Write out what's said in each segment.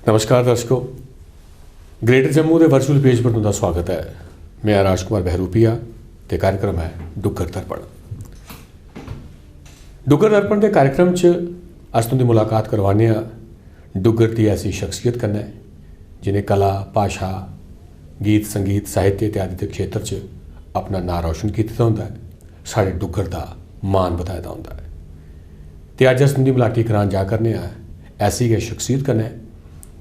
नमस्कार दर्शकों, ग्रेटर जम्मू के वर्चुअल पेज पर तुहाडा स्वागत है। मैं राज कुमार बहरूपिया ते कार्यक्रम है डुग्गर दर्पण। डुग्गर दर्पण के कार्यक्रम च अस तुंदी मुलाकात करवाने डुग्गर की ऐसी शख्सियत कन्नै जिन्हें कला, भाषा, गीत, संगीत, साहित्य इत्यादि के क्षेत्र च अपना नां रोशन किया होंदा है, साढ़े डुग्गर का मान बधाया होंदा है। तो अज अस तुंदी मलाटी करान जा करने ऐसी गै शख्सियत कन्नै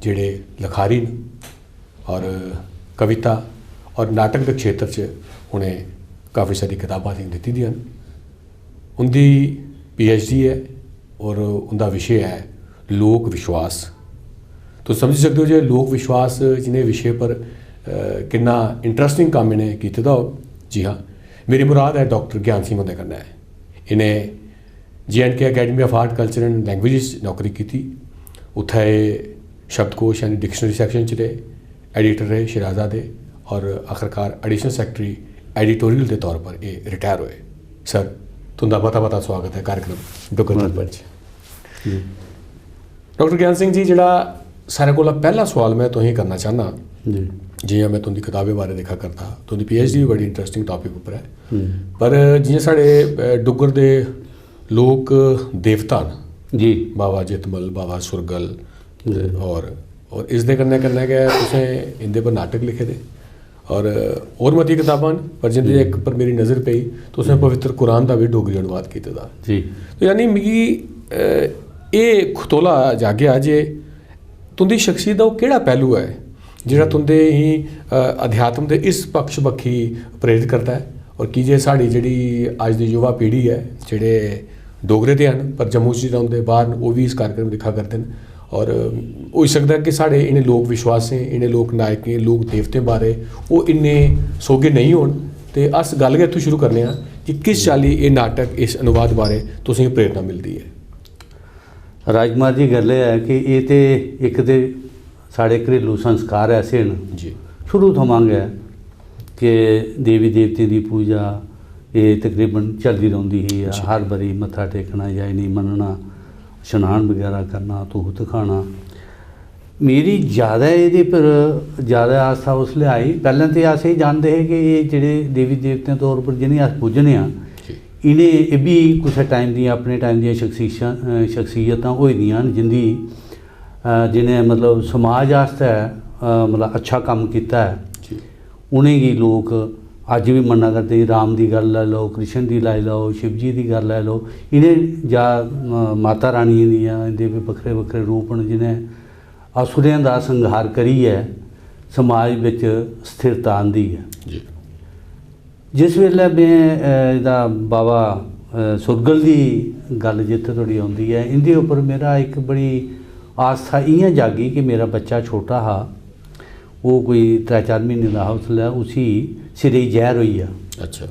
जिहड़े लखारी न और कविता और नाटक के क्षेत्र च उन्हें काफ़ी सारी किताबां दित्ती दियां न। उनकी PhD है और उनका विषय है लोक विश्वास। तो समझ सकते हो जो लोक विश्वास जिन्हें विषय पर कितना इंटरस्टिंग काम इन्हें कीते दा हो। जी हाँ, मेरी मुराद है डॉक्टर ज्ञान सिंह होंदे कन्नै। इन्हें JNK academy of art culture and languages नौकरी की, उत्थे शब्दकोश यानी डिक्शनरी सैक्शन च रहे, एडिटर रहे शराजा दे और आखिरकार एडिशनल सैकटरी एडिटोरियल के तौर पर ये रिटायर हुए। सर तुंदा बता स्वागत है कार्यक्रम डुग्गर दर्पण च। डॉक्टर ज्ञान सिंह जी, जिहड़ा सारे कोला पहला सवाल मैं तुसें करना चाहना, जियां मैं तुंदी किताबें बारे देखा करता, तुंदी PhD भी बड़ी इंटरस्टिंग टॉपिक उपर है, पर जियां साढ़े डुग्गर दे लोक देवता न जी, बाबा जितमल, बाबा सुरगल और इस दे कन्नै कन्नै गै तुसें इंदे पर नाटक लिखे दे और मती किताबां न, पर जिंदे एक पर मेरी नज़र पई तुसें पवित्र कुरान का भी डोगरी अनुवाद कीते दा जी। तो यानी मिगी ये खतोला जागया जे तुंदी शख्सियत दा ओह केड़ा पहलू है जिहड़ा तुंदे ही अध्यात्म के इस पक्ष बक्खी प्रेरित करता है, और की जे साड़ी जिहड़ी अज दी युवा पीढ़ी है जिहड़े डोगरे ते हैं पर जम्मू च रौंदे बाहर वो भी इस कार्यक्रम दिखा करते हैं, और हो सकता है कि साढ़े इन्हें लोक विश्वासें, इन्हें लोक नायकें, लोक देवतें बारे वो इन्ने सोगे नहीं होन। तो अस गल गै इत्थों शुरू करने कि किस चाली ये नाटक, इस अनुवाद बारे तुसें प्रेरणा मिलती है। राजकुमार जी, गल है कि ये तो एक तो साढ़े घरेलू संस्कार ऐसे न जी, शुरू थमां गै कि देवी देवतें की पूजा ये तकरीबन चलती रही ही। हर बारी मत्था टेकना या नहीं मनना, शनान वगैरह करना, तूत खाना। मेरी ज़्यादा ये पर ज़्यादा आस्था उसले आई, पहले तो अस ये जानते हैं कि ये जोड़े देवी देवतें तौर पर जिन्हें अस पूजने इन्हें भी कुछ टाइम दी अपने टाइम दी शख्सियत होई दियां जिंदी जिन्हें मतलब समाज आस्ते मतलब अच्छा काम किया है। उन्हेंगी लोग अज भी मन्ना करते, राम की गल लाई लो, कृष्ण की लाई लो, शिव जी की गल लाई लो, इन्हें जा माता रानी दियां इहदे भी बखरे बखरे रूप न जिन्हें असुरें का संहार करिए समाज विच स्थिरता आंदी है जी। जिस वेले मैं इहदा बाबा सुरगल की गल जित्थे थोड़ी आउंदी है, इहदे उपर मेरा एक बड़ी आस्था इयां जागी कि मेरा बच्चा छोटा हा, वो कोई 3-4 महीने का उसलै उसी सिरे जहर हुई आ। अच्छा,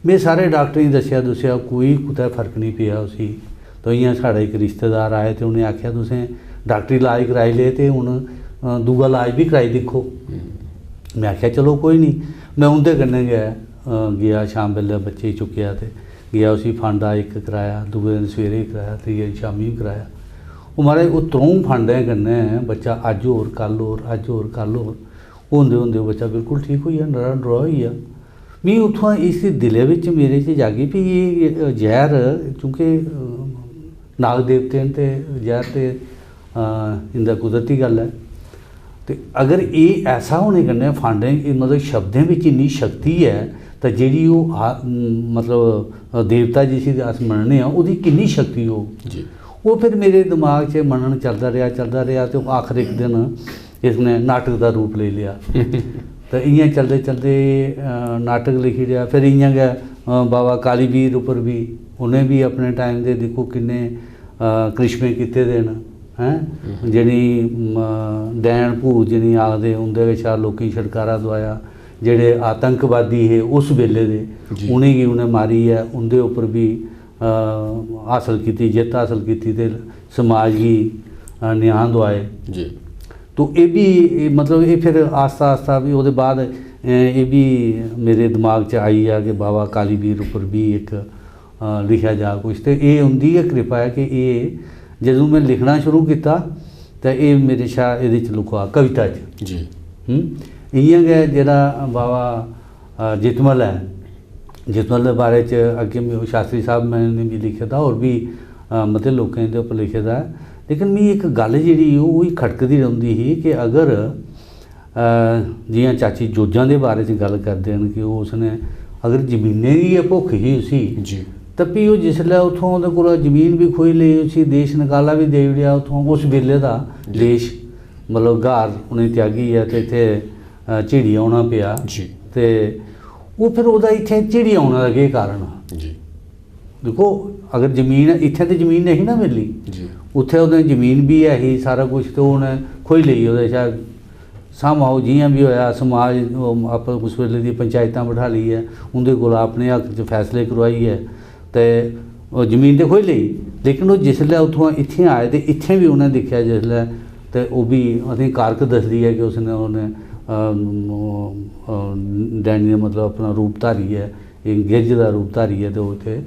मैं सारे डॉक्टरें दस्या कोई कुतै फर्क नहीं पिया उसी। तो इयां साढ़ा एक रिश्तेदार आए तो उन्हें आख्या तुसें डॉक्टरी इलाज कराई ले तो हुण दूआ इलाज भी कराई दिक्खो। मैं आख्या चलो कोई नहीं। मैं उंदे कन्नै गया शाम बेल्ले बच्चे चुक्या तो गया, उसी फांडा एक कराया, दूए दिन सवेरे कराया, त्रीए शामी भी कराया। वो महाराज वो 3 फांडें कन्नै बच्चा अज होर कल होर, अज होर कल होर होंदे होंदे बच्चा बिल्कुल ठीक हो गया, नरा डरा हो गया। मैं उत्थों इस दिले विच मेरे च जागी भी ये जहर, क्योंकि नाग देवते न ते जहर ते इंदा कुदरती गल है। तो अगर ये ऐसा होने कन्नै फांडे मतलब शब्दें विच इन्नी शक्ति है तो जी मतलब देवता जिसी अस मनने उहदी किन्नी शक्ति हो जी। वो फिर मेरे दिमाग से मनन चलता रहा तो आखिर एक दिन इसने नाटक का रूप ले लिया। तो इयां चलते चलते नाटक लिखी रहा। फिर इयां गै बाबा कालीवीर उपर भी उन्हें भी अपने टाइम के देखो किन्ने करिश्मे किते दे न हैं, जिहड़ी डैन भूत जिहड़ी आखदे उंदे कशा लोकें छुटकारा दवाया। जिहड़े आतंकवादी है उस वेले दे उनेंगी उन्हें मारी है, उंदे उपर भी हासिल की जित हासिल की ते समाज की न्याय दवाए जी। तो ये भी मतलब ये फिर आस्ता आस्ता भी वो बाद ये भी मेरे दिमाग च आई है कि बाबा कालीवीर उपर भी एक लिखा जा कुछ। तो ये उनकी गै कृपा है कि ये जदों मैं लिखना शुरू किया तो ये मेरे शा ये लुका कविता च जी इ'यां गै जेह्ड़ा बाबा जितमल है, जितमल दे बारे च अग्गें शास्त्री साहब ने भी लिखे दा, होर भी मते लोकें दे उप्पर लिखे दा है। लेकिन मिगी इक गल जेह्ड़ी ओह् ही खटकदी रौंह्दी ही कि अगर जियां चाची जोजां दे बारे च गल करदे न कि उसने अगर जमीनें दी गै भुक्ख ही उसी जी तो फ्ही ओह् जिसलै उत्थों ओह्दे कोला जमीन भी खोई लेई, उसी देश नकाला भी देई ओड़ेआ उत्थों उस बेल्ले दा देश, मतलब गार उ'नें त्यागियै ते इत्थै झिड़ी औना पेआ। जी ते ओह् फिर ओह्दा इत्थै झिड़ी औने दा केह् कारण हा? जी दिक्खो अगर जमीन इत्थै ते जमीन नहीं ना मिलनी, जी उत्थै उ'नें जमीन भी है ही सारा कुछ, तो उ'नें खोई लेई ओह्दे शा सामाओ जियां भी होया समाज आप उस वेले दी पंचायतां बैठा लेइयै उं'दे कोला अपने हक च फैसले करवाइयै ते ओह् जमीन ते खोई लेई। लेकिन ओह् जिसलै उत्थुआं इत्थें आए ते इत्थें भी उ'नें दिक्खेआ जिसलै ते ओह् भी असेंगी कारक दसदी है कि उसने उ'नें डैनी ने मतलब अपना रूप धारियै इक गिरज दा रूप धारियै ते ओह् उत्थें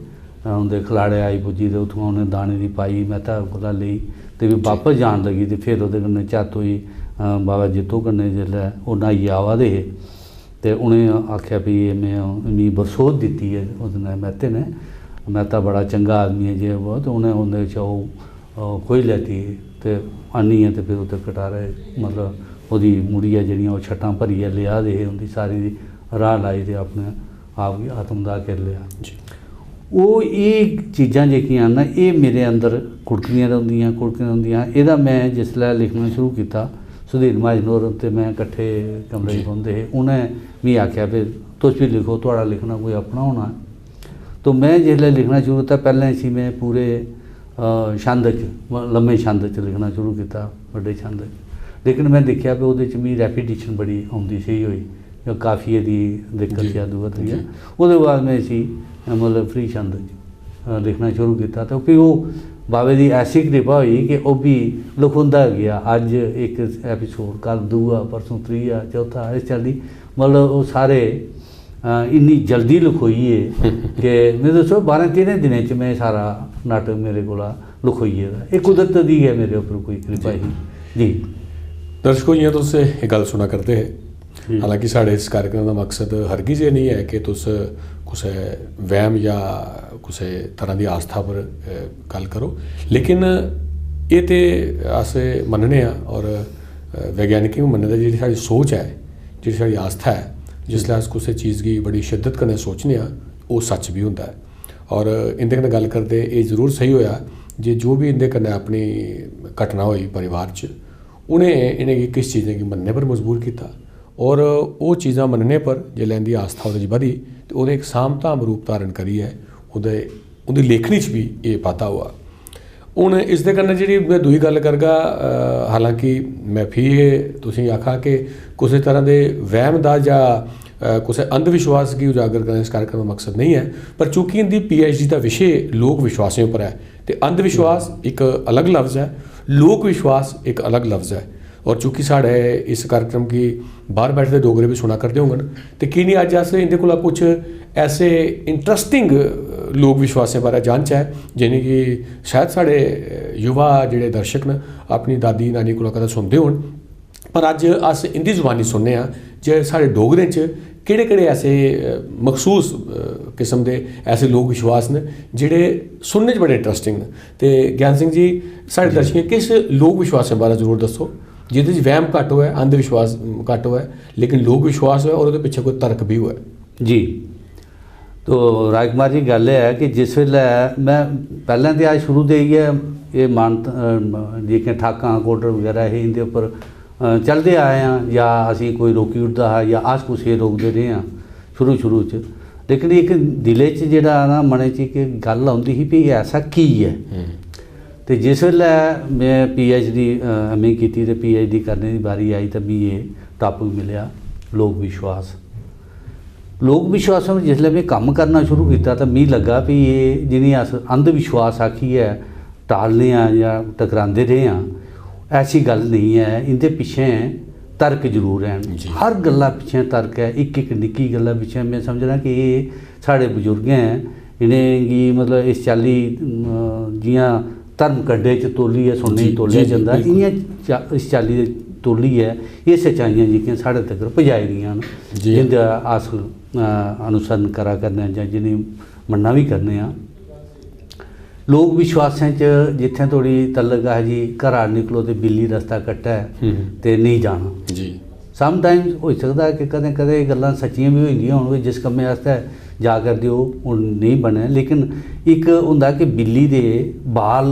उं'दे खलाड़े आई पुज्जी ते उत्थुआं उ'नें दाने दी पाई मैह्ता कोला लेई ते भी बापस जान लगी ते फिर ओह्दे कन्नै झत्त होई बाबा जित्तो कन्नै जिसलै ओह् न्हाइयै आवा दे हे ते उ'नें आखेआ भी में मिगी बरसोत दित्ती है उसने मैह्ते ने, मैह्ता बड़ा चंगा आदमी है जे वो, तो उ'नें उं'दे च ओह् खोई लैती ते आह्नियै ते फिर उत्थे कटारे मतलब ओह्दी मुड़ियै जेह्ड़ियां ओह् छट्टां भरियै लेआ दे हे उं'दी सारी दी राह् लाई ते अपने आप गी आत्मदाह करी लेआ। ओह् एह् चीज़ां जेह्कियां न एह् मेरे अंदर कुड़कदियां रौंह्दियां। एह्दा मैं जिसलै लिखना शुरू कीता, सुधीर महाजन होर ते मैं कट्ठे कमरे च रौंह्दे हे, उ'नें मिगी आखेआ फिर तुस बी लिखो, थुआढ़ा लिखना कोई अपना होना है। तो मैं जिसलै लिखना शुरू कीता पैह्लें इसी मैं पूरे छंद च लम्मे छंद च लिखना शुरू कीता, बड्डे छंद च। लेकिन मैं दिक्खेआ कि ओह्दे च मिगी रैपीटिशन बड़ी औंदी सेही होई, काफिये दी दिक्कत या दूआ त्रीया। ओह्दे बाद मैं इसी मतलब फ्री छंद च लिखना शुरू कीता ते फ्ही ओह् बाबे दी ऐसी कृपा होई कि ओह् भी लखोंदा गेआ। अज्ज इक एपीसोड, कल दूआ, परसों त्रीया, चौथा, इस चाल्ली मतलब ओह् सारे इन्नी जल्दी लखोइये कि में दस्सो 12-13 दिनें च में सारा नाटक मेरे कोला लखोई गेदा। एह् कुदरत दी गै मेरे उप्पर कोई कृपा ही जी। दर्शकों जियां तुस एह् गल सुना करदे हे, हालांकि साढ़े इस कार्यक्रम का मकसद हरगिज़ एह् नहीं है कि तुस कुसै वहम या कुसै तरह की आस्था पर गल करो, लेकिन ये तो अस मनने और वैज्ञानिकें भी मनदे जी साड़ी सोच है, जी साड़ी आस्था है, जिसलै अस कुसै चीज़ की बड़ी शिद्दत कन्नै सोचने वो सच भी होंदा है। और इंदे कन्नै गल करदे ये जरूर सही होया जे जो भी इंदे कन्नै अपनी घटना हुई परिवार च, उन्हें इन्हें किस चीज़ें की मनने पर मजबूर किया और वो चीज़ां मनने पर जिसलै इंदी आस्था उहदे च बधी तो वो एक साम धाम रूप धारण करियै उहदी लेखनी च भी ये पता हुआ। हूँ इस दे कन्नै जी मैं दूई गल करगा, हालांकि मैं फ्ही तुसें आखा कि किसी तरह के वहम का या कुछ अंधविश्वास की उजागर करने इस कार्यक्रम का मकसद नहीं है, पर चूँकि इनकी PhD का विषय लोक विश्वासों पर है तो अंधविश्वास एक अलग लफ्ज़ है, लोक विश्वास एक अलग लफ्ज़ है। और चूँकि साढ़े इस कार्यक्रम की बाहर बैठे डोगरे भी सुना करते होंगे तो कि नहीं अज अस इंदे कोला कुछ ऐसे इंटरस्टिंग लोक विश्वासें बारे जानचै जिन्हें कि शायद साढ़े युवा जेह्ड़े दर्शक न अपनी दादी नानी कोला कदें सुनदे होन, पर अज अस इंदी जुबानी सुनने जे साढ़े डोगरें च केड़े ऐसे मखसूस किस्म के ऐसे लोक विश्वास न जेह्ड़े सुनने च बड़े इंटरस्टिंग न। तो ज्ञान सिंह जी साढ़े दर्शकें किस लोक विश्वासें बारे जरूर दसो जिहदे च वहम घट्ट होए, अंधविश्वास घट्ट होए, लेकिन लोक विश्वास होए और उसके पिछे कोई तर्क भी होए जी। तो राजकुमार जी गल है कि जिस वेल्लै मैं पैह्लें ते अज शुरू दे ये मानता जेह्कियां ठाकां कोडर वगैरह ही इंदे उप्पर चलते आए हैं या असी कोई रोकी उड़दा हा या अस कुसै रोकदे रेह् हां शुरू च, लेकिन एक दिले च जेह्ड़ा ना मनै च इक गल औंदी ही भी ऐसा की है। तो जिस वेल्लै मैं PhD MA कीती ते PhD करने की बारी आई तो मिगी ये टॉपिक मिलेआ लोक विश्वास। लोक विश्वासों में जिसलै मैं कम्म करना शुरू किया तो मिगी लगा भी ये जिन्हें अस अंधविश्वास आखिए टालने या टकरांदे रहे हैं, ऐसी गल नहीं है। इंदे पिछे तर्क जरूर हैं, हर गल्ला पिछे तर्क है। एक निक्की गल्ला पिछे मैं समझना कि ये साढ़े बजुर्गें इनेंगी मतलब इस चाल्ली जियां धर्म कंडे च तोलिए सुनने तोलिया जंदा, इ'यां इस चाल्ली दी तोली है, ये सच्चाइयां जेह्कियां साढ़े तक पजाई दियां न, जिंदा अस अनुसरण करा करने जां जिन्हें मन्ना भी करने आं। लोक विश्वासें च जित्थें धोड़ी तलक है जी घरा निकलो तो बिल्ली रस्ता कट्टै ते नहीं जाना जी। समटाइम्स हो सकता है कि कदें कदें गल्लां सच्चियां भी होंदियां होन, जिस कम्मे आस्तै जा करदे हो नहीं बने, लेकिन एक हुंदा कि बिल्ली दे बाल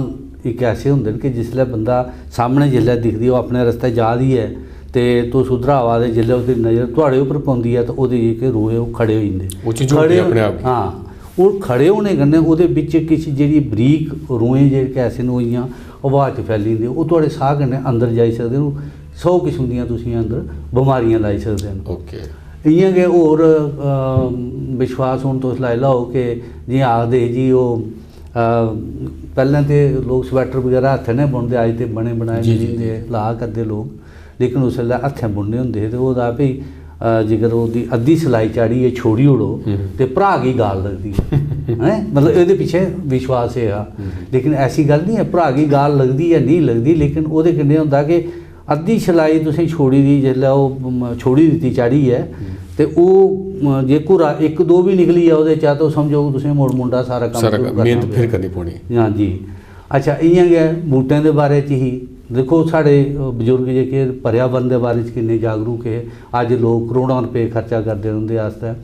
एक ऐसे होंदे न कि जिसलै बंदा सामने जिसलै दिखदी ओह् अपने रस्ते जा दी है ते तुस उद्धरा आवा दे, जिसलै ओह्दी नज़र थुआढ़े उप्पर पौंदी है तो ओह्दे जेह्के रोए ओह् खड़े होई जंदे, खड़े अपने आप। हाँ, और खड़े होने कन्नै ओह्दे बिच किश जेह्ड़ी बरीक रोएं जेह्के ऐसे न ओह् इ'यां हवा च फैली जंदे, ओह् थुआढ़े साह् कन्नै अंदर जाई सकदे न, 100 किस्म दियां तुसीं अंदर बमारियां लाई सकदे न। ओके। इ'यां गै होर विश्वास हून तुस लाई लैओ कि जि'यां आखदे जी ओह् पैह्लें ते लोग स्वैटर बगैरा हत्थें नै बुनदे, अज्ज ते बने बनाए मिलदे ला करदे लोग, लेकिन उसलै हत्थें बुनने होंदे हे ते ओह्दा भाई जेकर ओह्दी अद्धी सिलाई चाढ़ियै छोड़ी ओड़ो ते भ्राऽ गी गाल लगदी है मतलब एह्दे पिच्छे विश्वास एह् हा, लेकिन ऐसी गल्ल नहीं है भ्राऽ गी गाल लगदी या नेईं लगदी, लेकिन ओह्दे कन्नै होंदा कि अद्धी सिलाई तुसें छोड़ी दी, जिसलै ओह् छोड़ी दित्ती चाढ़ियै ते ओह् जे घुरा 1-2 भी निकली जा ओह्दे चा तो समझो तुसें मुड़ मुंडा सारा कम्म मेहनत फिर करनी पौनी। हाँ जी। अच्छा, इ'यां गै बूटें दे बारे च ही दिक्खो, साढ़े बजुर्ग जेह्के पर्यावरण दे बारे च किन्ने जागरूक हे, अज्ज लोग करोड़ां रपेऽ खर्चा करदे उं'दे आस्तै,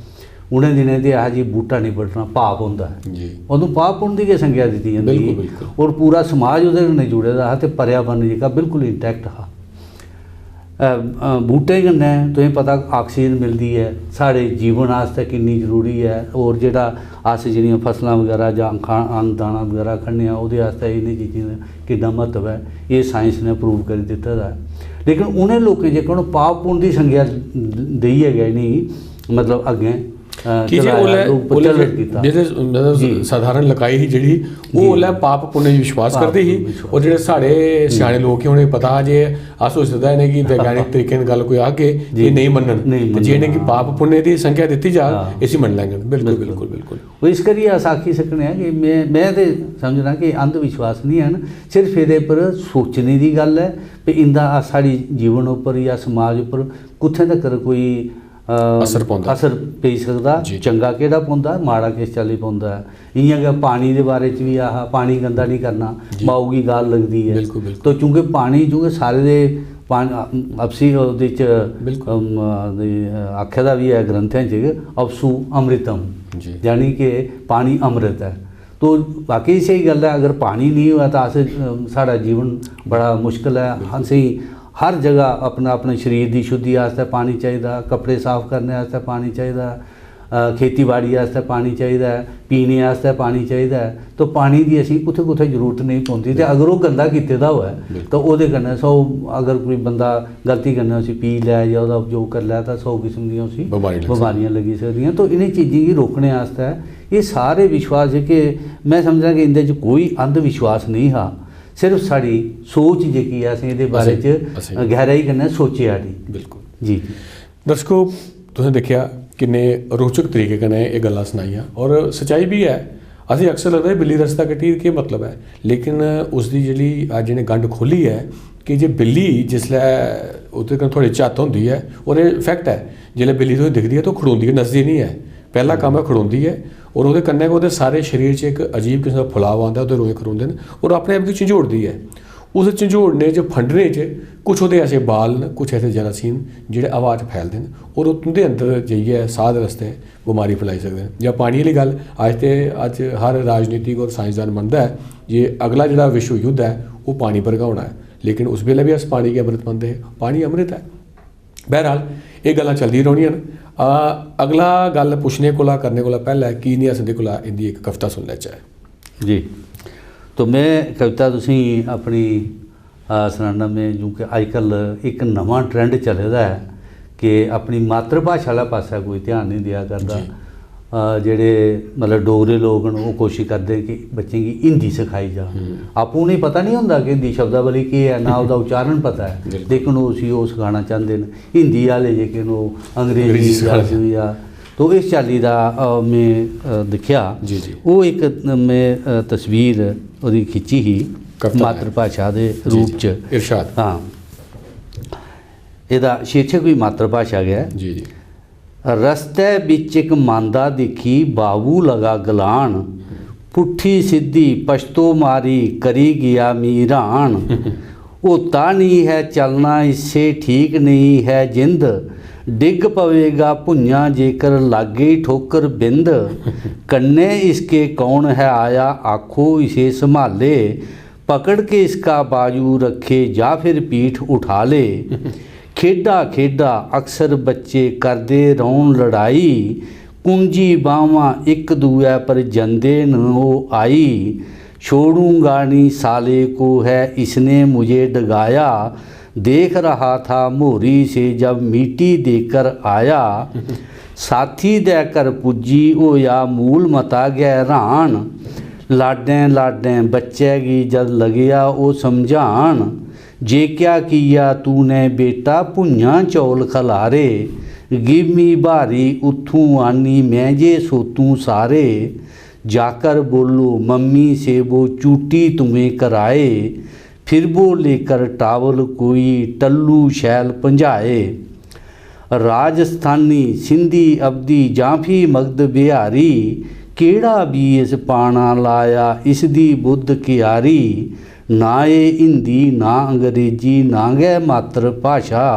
उ'नें दिनें ते ऐहा जी बूह्टा निं बड्ढना पाप होंदा है, उदूं पाप पुन्न दी गै संज्ञा दित्ती जंदी ही, और पूरा समाज ओह्दे कन्नै जुड़े दा हा ते पर्यावरण जेह्का बिल्कुल इंटैक्ट हा। बूह्टे कन्नै तुसें पता आक्सीजन मिलदी है, साढ़े जीवन आस्तै किन्नी जरूरी है, और जेह्ड़ा अस जेह्ड़ियां फसलां वगैरा जां अन्न दाना वगैरा खन्ने आं ओह्दे आस्तै इ'नें चीज़ें दा किन्ना महत्व है, एह् साइंस ने प्रूव करी दित्ते दा है। लेकिन उ'नें लोकें जेह्का पाप पुन्न दी संज्ञा देइयै गै इ'नेंगी मतलब अग्गें साधारण लकाई ही जेह्ड़ी ओह् उसलै पाप पुण्य विश्वास करदे ही, और जेह्ड़े साढ़े स्याने लोक हे उ'नेंगी पता हा जे अस होई सकदा इ'नेंगी वैज्ञानिक तरीके कन्नै गल्ल कोई आखगे एह् नेईं मन्नन, जे इ'नेंगी पाप पुण्य दी संख्या दित्ती जा इसी मन्नी लैङन। बिल्कुल बिल्कुल बिल्कुल। इस करियै अस आखी सकने आं कि में ते समझना कि अंधविश्वास नहीं हैन, सिर्फ एह्दे पर सोचने दी गल्ल है कि इंदा साढ़ी जीवन उप्पर या समाज उप्पर कुत्थें तक्कर कोई असर पेई सकदा, चंगा केह्ड़ा पौंदा माड़ा किस चाल्ली पौंदा है। इ'यां गै पानी दे बारे च भी आहा, पानी गंदा नहीं करना, माऊ गी गाल लगदी है, तो चूंकि पानी चूंकि सारे दे अपसी ओह्दे च आखे दा भी है ग्रंथें च अपसु अमृतम, यानी कि पानी अमृत है, तो बाकी सही गल्ल है। अगर पानी नहीं होऐ तो अस साढ़ा जीवन बड़ा मुश्किल है। असेंगी हर जगह अपना अपने शरीर की शुद्धि आस्तै पानी चाहिदा, कपड़े साफ करने आस्तै पानी चाहिदा, खेती बाड़ी आस्तै पानी चाहिदा, पीने आस्तै पानी चाहिदा, तो पानी की असीं कुत्थै कुत्थै जरूरत नहीं पौंदी। ते अगर वो गंदा कीते दा होऐ तो ओह्दे कन्नै 100 अगर कोई बंदा गलती कन्नै उसी पी लै या ओह्दा उपयोग करी लै तो 100 किस्म दियां उसी बमारियां लगी सकदियां। तो इन्हें चीज़ें गी रोकने आस्तै ये सारे विश्वास जेह्के मैं समझना कि इंदे च कोई अंधविश्वास नहीं हा, सिर्फ साड़ी सोच जेह्की है असें एह्दे बारे च गहराई कन्नै सोचेआ नहीं। बिल्कुल जी। दर्शकों तुसें देखिया किन्ने रोचक तरीके कन्नै एह् गल्लां सनाइयां, और सच्चाई भी है। असें अक्सर लगदा है बिल्ली रस्ता कट्टी केह् मतलब है, लेकिन उसदी जेह्ड़ी अज्ज इ'नें गंढ खोली है कि जे बिल्ली जिसलै ओह्दे कन्नै थुआढ़ी झत्त होंदी है, और एह् फैक्ट है जिसलै बिल्ली तुसें दिखदी है तो खड़ोंदी है, नसदी नहीं है। पहला कम्म है खड़ोंदी है, और ओह्दे कन्नै गै ओह्दे सारे शरीर च इक अजीब किस्म दा फुलाव आंदा, ओह्दे रोए खड़ोंदे न, और अपने आप गी झंझोड़दी है। उस झंझोड़ने च फंडने च कुछ ओह्दे ऐसे बाल न, कुछ ऐसे जरासीम जेह्ड़े हवा च फैलदे न, और ओह् तुं'दे अंदर जाइयै साह् दे रस्ते बमारी फैलाई सकदे न। जां पानी आह्ली गल्ल, अज्ज हर राजनीतिक और साइंसदान मनदा है जे अगला जेह्ड़ा विश्व युद्ध है ओह् पानी पर गै होना है, लेकिन उस बेल्लै भी अस पानी गी अमृत मनदे हे, पानी अमृत है। बहरहाल एह् गल्लां चलदी रौह्नियां न। अगला गल्ल पुच्छने कोला करने कोला पैह्लें की निं अस इंदे कोला इंदी इक कविता सुन लैचै। जी, तो मैं कविता तुसें अपनी सनाना में क्योंकि अजकल एक नवां ट्रेंड चले दा है कि अपनी मातृ भाशा आह्ले पास्सै कोई ध्यान नहीं दिया करदा। जेह्ड़े मतलब डोगरे लोग न ओह् कोशिश करदे कि बच्चें गी हिंदी सिखाई जा, आपूं उ'नेंगी पता नहीं होंदा कि हिंदी शब्दावली केह् है, ना उसदा उच्चारण पता है, लेकिन उसी ओह् सखाना चाहते हैं। हिंदी आह्ले जेह्के न ओह् अंग्रेजी या तो इस चाल्ली दा मैं दिक्खेआ। वो एक मैं तस्वीर ओह्दी खिच्ची ही मातृ भाशा दे रूप च। इरशाद। हाँ, ਇਹਦਾ ਸ਼ੀਰਸ਼ਕ ਵੀ ਮਾਤਰ ਭਾਸ਼ਾ ਗਿਆ। ਜੀ ਜੀ। ਰਸਤੇ ਵਿੱਚ ਇੱਕ ਮਾਂਦਾ ਦਿਖੀ ਬਾਬੂ ਲਗਾ ਗਲਾਨ, ਪੁੱਠੀ ਸਿੱਧੀ ਪਛਤੋ ਮਾਰੀ ਕਰੀ ਗਿਆ ਮੀਰਾਨ। ਹੋਤਾ ਨਹੀਂ ਹੈ ਚਲਣਾ ਇਸੇ ਠੀਕ ਨਹੀਂ ਹੈ ਜਿੰਦ, ਡਿੱਗ ਪਵੇਗਾ ਭੁੰਆਂ ਜੇਕਰ ਲਾਗੇ ਠੋਕਰ ਬਿੰਦ। ਕੰਨੇ ਇਸਕੇ ਕੌਣ ਹੈ ਆਇਆ ਆਖੋ ਇਸੇ ਸੰਭਾਲੇ, पकड़ के इसका बाजू रखे या फिर पीठ उठा ले। खेडा खेडा अक्सर बच्चे करदे रौन लड़ाई, कुंजी बावां एक दूए पर जंदे न हो आई। छोड़ूंगा नी साले को है इसने मुझे डगाया, देख रहा था मोरी से जब मीटी देकर आया। साथी देकर पुजी होया मूल मता गहरान, लाडें लाडें बच्चे की जद लगिया वो समझान। जे क्या किया तूने बेटा भुंया चौल खलारे, गिमी भारी उथू आनी मैं जे सोतू सारे। जाकर बोलो मम्मी से वो चूटी तुम्हें कराए, फिर वो लेकर टावल कोई टल्लू शैल पंजाए। राजस्थानी सिंधी अवधी जाफी मगध बिहारी, केड़ा भी इस पाना लाया इसदी बुद्ध क्यारी। ना ये हिंदी ना अंग्रेजी ना गै मात्र भाषा,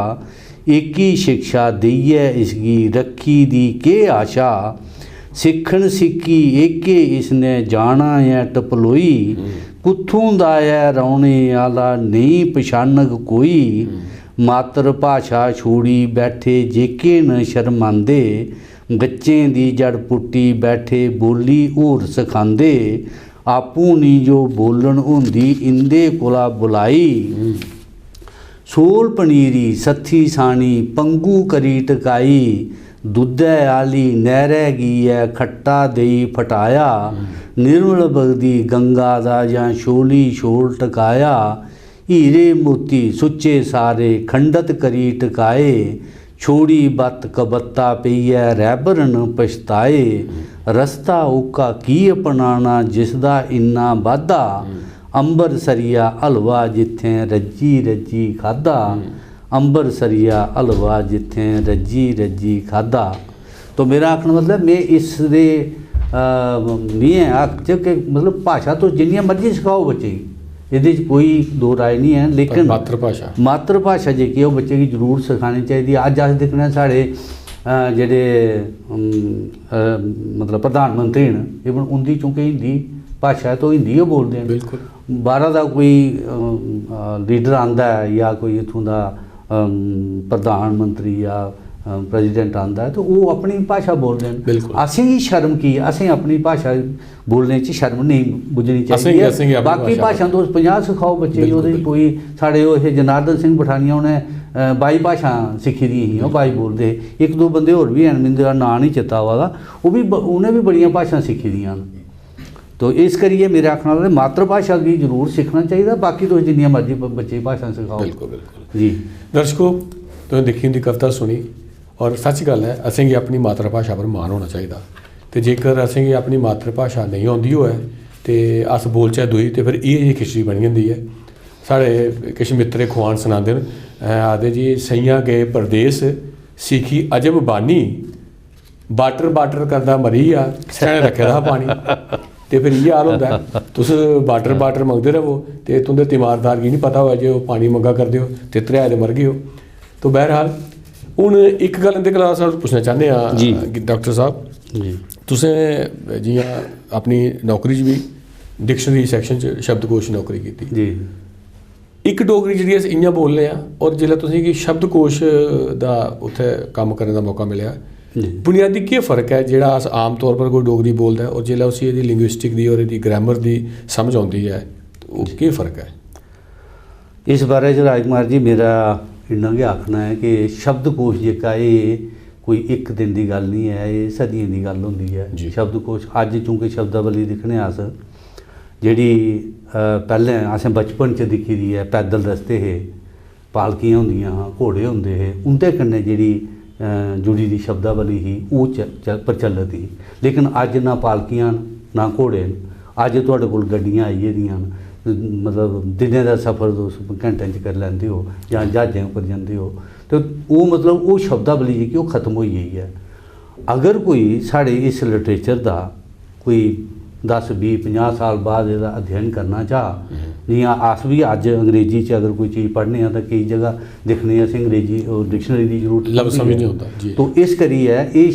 एक ही शिक्षा दईए इसकी रखी दी के आशा। सिखण सिक्की एके इसने जाना है टपलोई, कुत्थों दा है रौने आला नहीं पछानक कोई। मात्र भाषा छोड़ी बैठे जेके न शर्मांदे, बच्चें दी जड़ पुट्टी बैठे बोली होर सिखांदे। आपू नी जो बोलन होंदी इंदे कोला बुलाई। सोल पनीरी सत्थी सानी पंगू करी टकाई, दुद्धै आली नैरै गीए खट्टा देई फटाया। निर्मल बगदी गंगा दा जां छोली छोल टकाया, हीरे मोती सुच्चे सारे खंडत करी टकाए। छोड़ी बत कबत्ता पईए रैबर न पछताए, रस्ता उका की अपनाना जिसदा इन्ना वादा। अंबर सरिया हलवा जिथे रज्जी रज्जी खादा, अंबर सरिया हलवा जिथे रज्जी रज्जी खादा। तो मेरा आखने मतलब मैं इस दे नहीं है आख कि मतलब भाषा तो जिन्नियां मर्जी सिखाओ बच्चे की, ਇਹਦੇ 'ਚ ਕੋਈ ਦੋ ਰਾਏ नहीं है, लेकिन मातृ भाषा जी वो बच्चे की जरूर सिखानी चाहिए। अज अस दिक्खने साढ़े जेह्ड़े मतलब प्रधानमंत्री न, इवन उंदी चूंकि हिंदी भाषा है तो हिंदी गै बोलते हैं। बिल्कुल बाहर का कोई लीडर आंदा है या कोई इत्थों का प्रधानमंत्री या प्रेजिडेंट आंदा है तो वो अपनी भाषा बोलते हैं। असें ही शर्म की, असें अपनी भाषा बोलने च शर्म नहीं बुझनी चाहिए। बाकी भाषा तो 50 सिखाओ बच्चे गी, ओह्दे कोई साढ़े ओह् जनार्दन सिंह पठानिया उन्हें 22 भाषा सिक्खी दी ही, बाई बोलते। एक दो बंदे होर भी हैं, मिंदा नां नहीं चेता आवा दा, वो भी उन्हें भी बड़ियां भाषा सिक्खी दियां न। तो इस करिए मेरे आखना मातृभाषा की जरूर सीखना चाहिए, बाकी तो जिन्नियां मर्जी बच्चे भाषा सिखाओ। बिल्कुल बिल्कुल जी। दर्शकों तुसीं दिक्खी उंदी कविता सुनी, और सच गल है असेंगी अपनी मातृभाषा पर मान होना चाहिए। तो जेकर असेंगी अपनी मातृभाषा नहीं आती होए तो अस बोलचे दूई तो फिर ये खिचड़ी बनी जंदी है। साढ़े किश मित्रे खुआन सुनाते हैं, आखदे जी सैयां गए परदेस सीखी अजब बानी, बाटर बाटर करदा मरी आ सैने रखे दा पानी। तो फिर इयै हाल होंदा है, तुस बाटर बाटर मंगते रहो तो तुंदे तीमारदार गी नहीं पता होऐ जो पानी मंगा करदे हो ते त्रेहाए दे मर गए हो। तो बहरहाल हूँ एक गल इंदे कोला अस पुछना चाहते हैं डॉक्टर साहब जी, तुसें जियां अपनी नौकरी च भी डिक्शनरी सैक्शन च शब्दकोश नौकरी की जी, एक डोगरी जी अस इ'यां बोलने हैं और जिसलै तुसेंगी शब्दकोश दा उत्थे कम्म करने का मौका मिलेआ, बुनियादी केह् फर्क है जेह्ड़ा अस आम तौर पर कोई डोगरी बोलदा है और जिसलै उसी एह्दी लिंग्विस्टिक दी और एह्दी ग्रामर दी समझ आउंदी है, ओह् केह् फर्क है? इस बारे च राजकुमार जी मेरा इन्ना गै आखना है कि शब्दकोश जेह्का एह् कोई एक दिन की गल नहीं है, ये सदियें की गल होंदी है। शब्दकोश अज चूंकि शब्दावली दिक्खने अस जेह्ड़ी पैह्लें असें बचपन च दिक्खी दी है, पैदल रस्ते हे, पालकियां होंदियां हां, घोड़े होंदे हे, उं'दे कन्नै जेह्ड़ी जुड़ी दी शब्दावली ही ओह् प्रचलित ही। लेकिन अज ना पालकियां ना घोड़े न, अज तुहाडे कोल गड्डियां आई गेदियां न, मतलब दिनें दा सफ़र तुस घैंटें च करी लैंदे हो जां ज्हाजें उप्पर जंदे हो। तो वो मतलब वो शब्दावली जेह्की ओह् खत्म होई गेई है। अगर कोई साढ़े इस लिटरेचर दा कोई 10-20-50 साल बाद एह्दा अध्ययन करना चाह, जियां अस भी अज्ज अंग्रेजी च अगर कोई चीज़ पढ़ने आं तां केई जगह दिक्खने असें अंग्रेजी डिक्शनरी दी जरूरत लफ्ज़ समझ नहीं होंदा जी। तो इस करियै एह्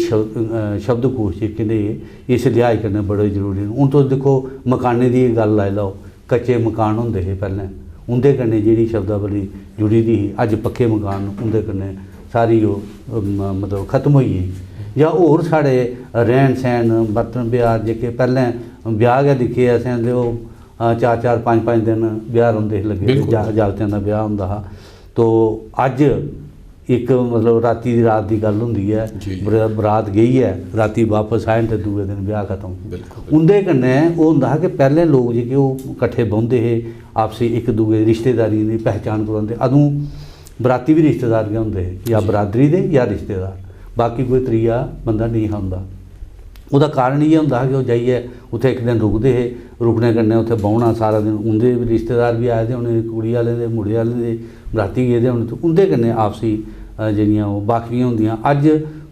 शब्दकोश जेह्के ने इस लिहाज कन्नै बड़े जरूरी न। हून तुस दिक्खो मकानें दी गल्ल लाई लैओ, कच्चे मकान होंदे हे पैह्लें, उं'दे कन्नै जेह्ड़ी शब्दावली जुड़ी दी ही, अज्ज पक्के मकान उं'दे कन्नै सारी ओह् मतलब खत्म होई गेई। जां होर साढ़े रैह्न सैह्न बर्तन ब्याह् जेह्के पैह्लें ब्याह् गै दिक्खे असें ते ओह् 4-4 5-5 दिन ब्याह् रौंह्दे हे लग्गे दे, जागतें दा ब्याह् होंदा हा। तो अज्ज इक मतलब राती दी रात दी गल्ल होंदी है, बरात गेई है, राती वापस आए ते दूए दिन ब्याह् खत्म। उं'दे कन्नै ओह् होंदा हा कि पैह्लें लोक जेह्के ओह् कट्ठे बौंह्दे हे, आपसी इक दूए रिश्तेदारियें दी पहचान करांदे। अदूं बराती बी रिश्तेदार गै होंदे हे, या बरादरी दे या रिश्तेदार, बाकी कोई त्रीया बंदा नहीं हा होंदा। ओह्दा कारण इ'यै होंदा हा कि ओह् जाइयै उत्थै इक दिन रुकदे हे, रुकने कन्नै उत्थै बौह्ना सारा दिन, उं'दे रिश्तेदार बी आए दे होने, कुड़ी आह्ले दे मुड़े आह्ले दे बराती गेदे होने, ते उं'दे कन्नै आपसी जेह्ड़ियां ओह् बाखियां होंदियां। अज्ज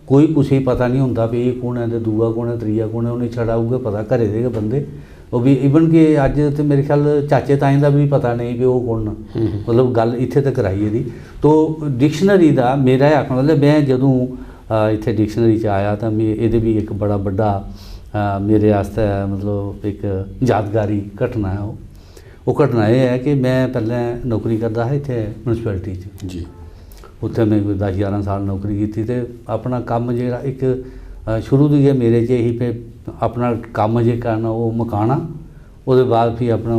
कोई कुसै गी पता नहीं होंदा भाई एह् कु'न ऐ ते दूआ कु'न ऐ त्रीया कु'न ऐ, उ'नेंगी छड़ा उ'ऐ पता घरै दे गै बंदे, ओह् बी इवन कि अज्ज ते मेरे ख्याल चाचे ताएं दा बी पता नहीं कि ओह् कु'न न। मतलब गल्ल इत्थै तक आई गेदी। तो डिक्शनरी दा मेरा एह् आखना मतलब मैं जदूं इत्थै डिक्शनरी च आया तां में एह्दे भी इक बड़ा बड्डा मेरे आस्तै मतलब एक यादगारी घटना है। ओह् घटना एह् है कि मैं पैह्लें नौकरी करदा हा इत्थै म्युनसिपैलिटी च जी। उत्थै मैं कोई 10-11 साल नौकरी कीती ते अपना कम्म जेह्ड़ा इक शुरू दी गै मेरे च ही पे अपना कम्म जेह्का ना ओह् मकाना, ओह्दे बाद फ्ही अपना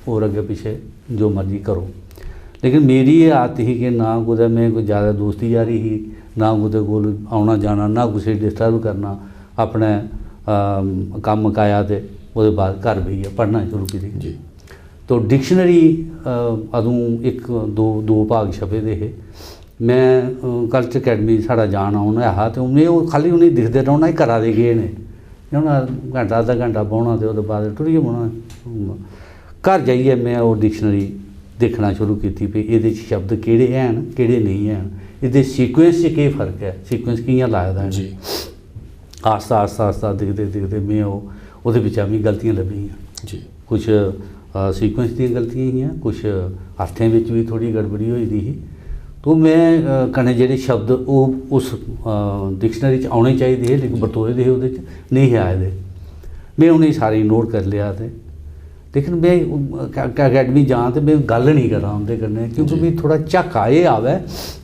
होर अग्गें पिच्छे जो मर्जी करो। लेकिन मेरी एह् आदत ही कि ना कुदै मैं कोई ज़्यादा दोस्ती यारी ही, ना कुदै कोल औना जाना, ना कुसै गी डिस्टर्ब करना, अपने कम्म मकाया ते ओह्दे बाद घर बेहियै पढ़ना शुरू कीती जी। तो डिक्शनरी अदूं इक दो भाग छपे दे हे। मैं कल्चर अकैडमी साढ़ा जाना औना ऐ हा, ते में ओह् खाल्ली उ'नेंगी दिखदे रौह्ना एह् करा दे गे न, हून घैंटा अद्धा घैंटा बौह्ना ते ओह्दे बाद टुरियै बौह्ना। घर जाइयै मैं ओह् डिक्शनरी दिक्खना शुरू कीती भाई एह्दे च शब्द केह्ड़े हैन केह्ड़े नेईं हैन, एह्दे सीक्वेंस च केह् फ़र्क ऐ, सीक्वेंस कि'यां लाए दा जी। आस्ता आस्ता आस्ता दिखदे दिखदे में ओह्दे बिच्चा मिगी गलतियां लब्भियां जी। कुछ सीक्वेंस दियां गलतियां हियां, कुछ अर्थें बिच्च भी थोड़ी गड़बड़ी होई दी ही। तो मैं कन्नै जेह्ड़े शब्द ओह् उस डिक्शनरी च औने चाहिदे हे लेकिन बरतोए दे हे ओह्दे च नेईं हे आए दे, में उ'नेंगी सारें गी नोट करी लेआ। ते लेकिन मैं अकैडमी जां ते में गल्ल नहीं करां उं'दे कन्नै, क्योंकि मिगी थोह्ड़ा झाका एह् आवे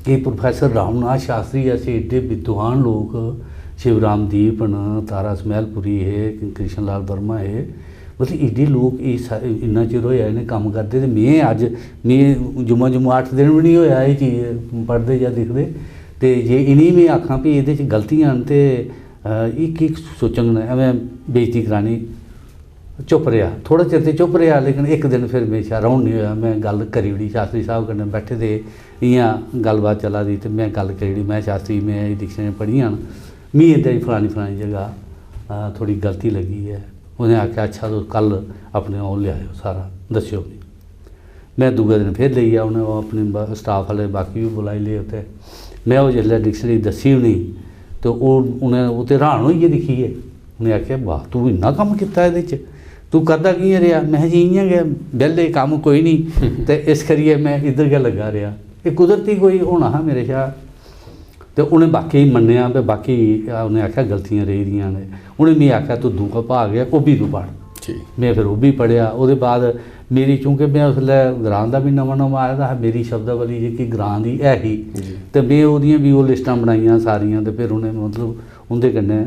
कि प्रोफैसर रामनाथ शास्त्री ऐसे एड्डे विद्वान लोक, शिवराम दीप न, तारा स्मैलपुरी हे, कृष्ण लाल वर्मा हे, मतलब एड्डे लोक इन्ना चिर होया इ'नें कम्म करदे, ते में अज्ज में जुम्मा 8 दिन भी नहीं होया एह् चीज़ पढ़दे जां दिखदे, ते जे इ'नेंगी में आखां भी एह्दे च गलतियां न ते एह् सोचङन में बेइज्जती करानी। चुप रेहा थोड़ा चिर, ते चुप रेहा, लेकिन इक दिन फिर मेशा रौह्न नहीं होया, मैं गल्ल करी ओड़ी। शास्त्री साहब कन्नै बैठे दे इ'यां गल्लबात चला दी, ते मैं गल्ल करी ओड़ी, मैं शास्त्री मैं एह् डिक्शनरी पढ़ियां न, मिगी एह्दे फलानी जगह थोड़ी गलती लगी है। उ'नें आखेआ अच्छा तुस कल अपने ओह् लेआएओ सारा दस्सेओ मिगी। मैं दूए दिन फिर लेई गेआ, उ'नें अपने स्टाफ आह्ले बाकी बी बुलाई ले उत्थै। मैं ओह् जिसलै डिक्शनरी दस्सी उ'नेंगी ते उ'नें ओह् ते र्हान होइयै दिक्खियै, उ'नें आखेआ वाह तूं इन्ना कम्म कीता एह्दे च, तूं करदा कि'यां रेहा? मैं जी इ'यां गै बेह्ले कम्म कोई निं, ते इस करियै मैं इद्धर गै लग्गा रेहा। एह् कुदरती कोई होना हा मेरे शा। ते उ'नें बाकी मन्नेआ भाई बाकी उ'नें आखेआ गलतियां रेही दियां न। उ'नें मिगी आखेआ तूं दूआ भाग ऐ ओह् बी तूं पढ़। में फिर ओह् बी पढ़ेआ। ओह्दे बाद मेरी चूंकि मैं उसलै ग्रांऽ दा बी नमां आए दा हा, मेरी शब्दावली जेह्की ग्रांऽ दी है ही, ते में ओह्दियां बी ओह् लिस्टां बनाइयां सारियां, ते फिर उ'नें मतलब उं'दे कन्नै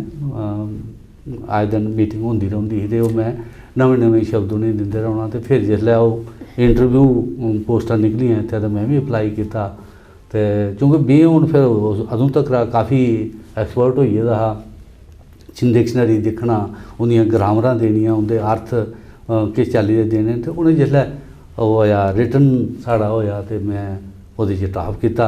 आए दिन मीटिंग होंदी रौंह्दी ही, ते ओह् मैं नमें शब्द उ'नेंगी दिंदे रौह्ना। ते फिर जिसलै ओह् इंटरव्यू पोस्टां निकलियां इत्थै, ते मैं बी अप्लाई कीता। ते क्योंकि में हून फिर अदूं तक काफ़ी एक्सपर्ट होई गेदा हा, डिक्शनरी दिक्खना, उंदियां ग्रामरां देनियां, उं'दे अर्थ किस चाल्ली दे देने। ते उ'नें जिसलै ओह् होएआ रिटन साढ़ा होएआ, ते मैं ओह्दे च टॉप कीता।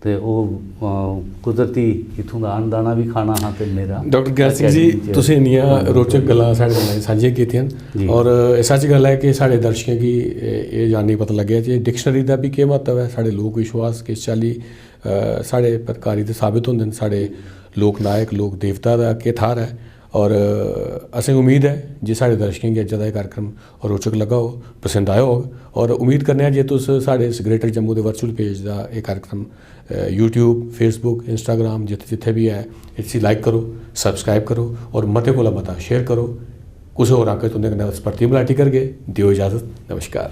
ਤੇ ਉਹ ਕੁਦਰਤੀ ਇੱਥੋਂ ਦਾ ਅਨਦਾਨਾ ਵੀ ਖਾਣਾ ਹਾਂ ਤੇ ਮੇਰਾ ਡਾਕਟਰ ਗਿਆਨ ਸਿੰਘ ਜੀ ਤੁਸੀਂ ਇੰਨੀਆਂ ਰੋਚਕ ਗੱਲਾਂ ਸਾਡੇ ਨਾਲ ਸਾਂਝੀਆਂ ਕੀਤੀਆਂ ਔਰ ਇਹ ਸੱਚ ਗੱਲ ਹੈ ਕਿ ਸਾਡੇ ਦਰਸ਼ਕਾਂ ਕੀ ਇਹ ਜਾਣੀ ਪਤਾ ਲੱਗਿਆ ਜੀ ਡਿਕਸ਼ਨਰੀ ਦਾ ਵੀ ਕੀ ਮਹੱਤਵ ਹੈ ਸਾਡੇ ਲੋਕ ਵਿਸ਼ਵਾਸ ਕਿਸ ਚਾਲੀ ਸਾਡੇ ਪ੍ਰਕਾਰੀ ਤੇ ਸਾਬਿਤ ਹੁੰਦੇ ਨੇ ਸਾਡੇ ਲੋਕ ਨਾयक ਲੋਕ ਦੇਵਤਾ ਦਾ ਕੀ ਥਾਰ ਹੈ ਔਰ ਅਸੀਂ ਉਮੀਦ ਹੈ ਜੇ ਸਾਡੇ ਦਰਸ਼ਕਾਂ गी अज्ज दा कार्यक्रम रोचक लगा हो पसंद आया हो और उम्मीद करने जे तुस साढ़े ग्रेटर जम्मू के वर्चुअल पेज का ये कार्यक्रम यूट्यूब फेसबुक इंस्टाग्राम जिथे भी है इसी लाइक करो सबसक्राइब करो और मते कोला मता शेयर करो कुछ होर आके तुंदे कन्नै इस पर मलाटी करगे दिओ इजाजत नमस्कार।